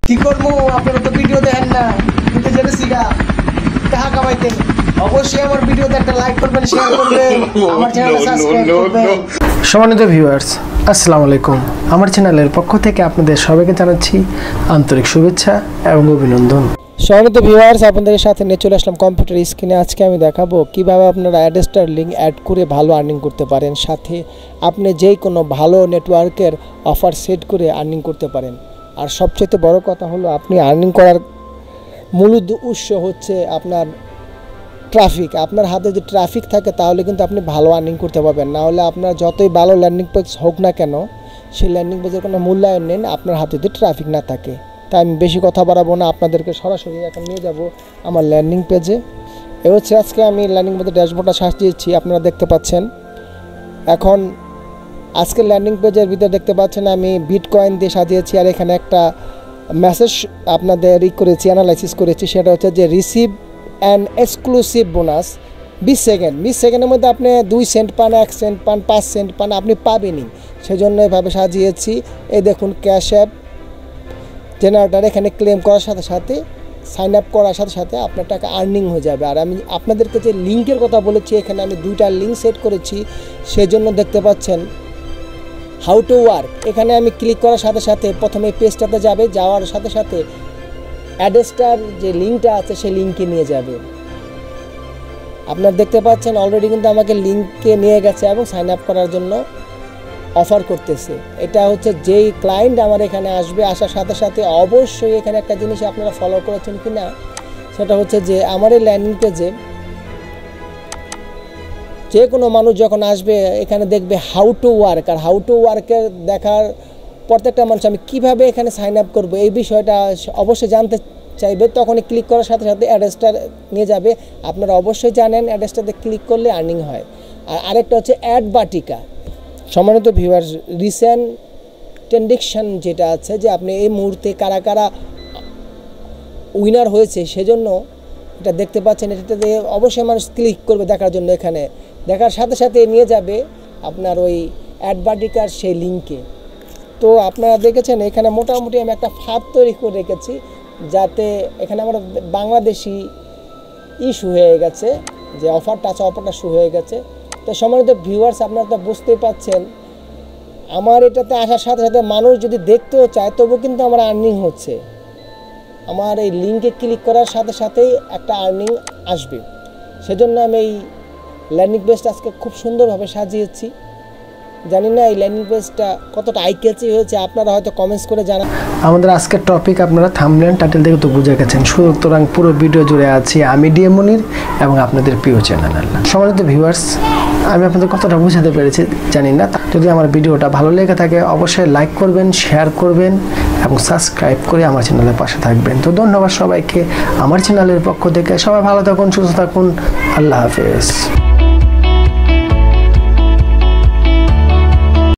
কি করবো, আপনারা তো ভিডিও দেখেন না, কিন্তু জেনেছি গা টাকা কামাইতে। অবশ্যই আমার ভিডিওতে একটা লাইক করবেন, শেয়ার করবেন, আমার চ্যানেলটা সাবস্ক্রাইব করবেন। সম্মানিত ভিউয়ার্স, আসসালামু আলাইকুম। আমার চ্যানেলের পক্ষ থেকে আপনাদের সবাইকে জানাচ্ছি আন্তরিক শুভেচ্ছা এবং অভিনন্দন। সম্মানিত ভিউয়ার্স, আপনাদের সাথে নিয়ে চলে আসলাম কম্পিউটার স্ক্রিনে। আজকে আমি দেখাবো কিভাবে আপনারা অ্যাডস্টার লিঙ্ক অ্যাড করে ভালো আর্নিং করতে পারেন, সাথে আপনি যেই কোনো ভালো নেটওয়ার্কের অফার সেট করে আর্নিং করতে পারেন। আর সবচেয়ে বড় কথা হলো, আপনি আর্নিং করার মূল উৎস হচ্ছে আপনার ট্রাফিক। আপনার হাতে যদি ট্রাফিক থাকে তাহলে কিন্তু আপনি ভালো আর্নিং করতে পারবেন। না হলে আপনার যতই ভালো ল্যান্ডিং পেজ হোক না কেন, সেই ল্যান্ডিং পেজের কোনো মূল্যায়ন নেন আপনার হাতে যদি ট্রাফিক না থাকে। তাই আমি বেশি কথা বাড়াবো না, আপনাদেরকে সরাসরি এখন নিয়ে যাব আমার ল্যান্ডিং পেজে। এ হচ্ছে আজকে আমি ল্যান্ডিং পেজের ড্যাশবোর্ডটা সাজিয়েছি, আপনারা দেখতে পাচ্ছেন। এখন আজকের ল্যান্ডিং পেজের ভিতরে দেখতে পাচ্ছেন আমি বিটকয়েন দিয়ে সাজিয়েছি। আর এখানে একটা মেসেজ আপনাদের করেছি, অ্যানালাইসিস করেছি, সেটা হচ্ছে যে receive an exclusive bonus 20 second. 20 সেকেন্ডের মধ্যে আপনি 2 সেন্ট পান, 1 সেন্ট পান, 5 সেন্ট পান, আপনি পাবেনই। সেজন্য এভাবে সাজিয়েছি। এই দেখুন, ক্যাশ অ্যাপ জেনারেটর, এখানে ক্লেম করার সাথে সাথে, সাইন আপ করার সাথে সাথে আপনার টাকা আর্নিং হয়ে যাবে। আর আমি আপনাদেরকে যে লিঙ্কের কথা বলেছি, এখানে আমি 2টা লিঙ্ক সেট করেছি। সেজন্য দেখতে পাচ্ছেন হাউ টু ওয়ার্ক, এখানে আমি ক্লিক করার সাথে সাথে প্রথমে পেজটাতে যাবে, যাওয়ার সাথে সাথে অ্যাডস্টার যে লিঙ্কটা আছে সেই লিঙ্কে নিয়ে যাবে। আপনারা দেখতে পাচ্ছেন অলরেডি কিন্তু আমাকে লিঙ্কে নিয়ে গেছে এবং সাইন আপ করার জন্য অফার করতেছে। এটা হচ্ছে যেই ক্লায়েন্ট আমার এখানে আসবে, আসার সাথে সাথে অবশ্যই এখানে একটা জিনিস আপনারা ফলো করেছেন কি না, সেটা হচ্ছে যে আমার এই ল্যান্ডিং পেজে যে কোনো মানুষ যখন আসবে এখানে দেখবে হাউ টু ওয়ার্ক। আর হাউ টু ওয়ার্কের দেখার প্রত্যেকটা মানুষ আমি কীভাবে এখানে সাইন আপ করবো এই বিষয়টা অবশ্যই জানতে চাইবে। তখনই ক্লিক করার সাথে সাথে অ্যাড্রেসটার নিয়ে যাবে। আপনারা অবশ্যই জানেন অ্যাড্রেসটাতে ক্লিক করলে আর্নিং হয়। আর আরেকটা হচ্ছে অ্যাড বাটিকা। সম্মানিত ভিউয়ার্স, রিসেন্ট ট্রেন্ডিকশন যেটা আছে, যে আপনি এই মুহূর্তে কারা কারা উইনার হয়েছে, সেজন্য এটা দেখতে পাচ্ছেন। এটাতে অবশ্যই মানুষ ক্লিক করবে দেখার জন্য। এখানে দেখার সাথে সাথে নিয়ে যাবে আপনার ওই অ্যাড বাটিকার সেই লিঙ্কে। তো আপনারা দেখেছেন এখানে মোটামুটি আমি একটা ফাঁদ তৈরি করে রেখেছি, যাতে এখানে আমার বাংলাদেশি ইস্যু হয়ে গেছে, যে অফারটা আছে অফারটা শু হয়ে গেছে। তো সম্মানিত ভিউয়ার্স, আপনারা তো বুঝতেই পাচ্ছেন আমার এটাতে আসার সাথে সাথে মানুষ যদি দেখতেও চায় তবু কিন্তু আমার আর্নিং হচ্ছে। আমার এই লিঙ্কে ক্লিক করার সাথে সাথেই একটা আর্নিং আসবে। সেজন্য আমি এই ল্যান্ডিং পেজটা আজকে খুব সুন্দরভাবে সাজিয়েছি। জানি না এই ল্যান্ডিং পেজটা কতটা আইকেচি হয়েছে, আপনারা হয়তো কমেন্টস করে জানান। আমাদের আজকের টপিক আপনারা থাম্বনেল টাইটেল দেখে তো বুঝে গেছেন। সুতরাং পুরো ভিডিও জুড়ে আছি আমি ডিএ মনির এবং আপনাদের প্রিয় চ্যানেল আল্লাহ। সম্মানিত ভিউয়ার্স, আমি আপনাদের কতটা বুঝাতে পেরেছি জানি না। যদি আমার ভিডিওটা ভালো লেগে থাকে অবশ্যই লাইক করবেন, শেয়ার করবেন এবং সাবস্ক্রাইব করে আমার চ্যানেলের পাশে থাকবেন। তো ধন্যবাদ সবাইকে আমার চ্যানেলের পক্ষ থেকে। সবাই ভালো থাকুন, সুস্থ থাকুন, আল্লাহ হাফেজ।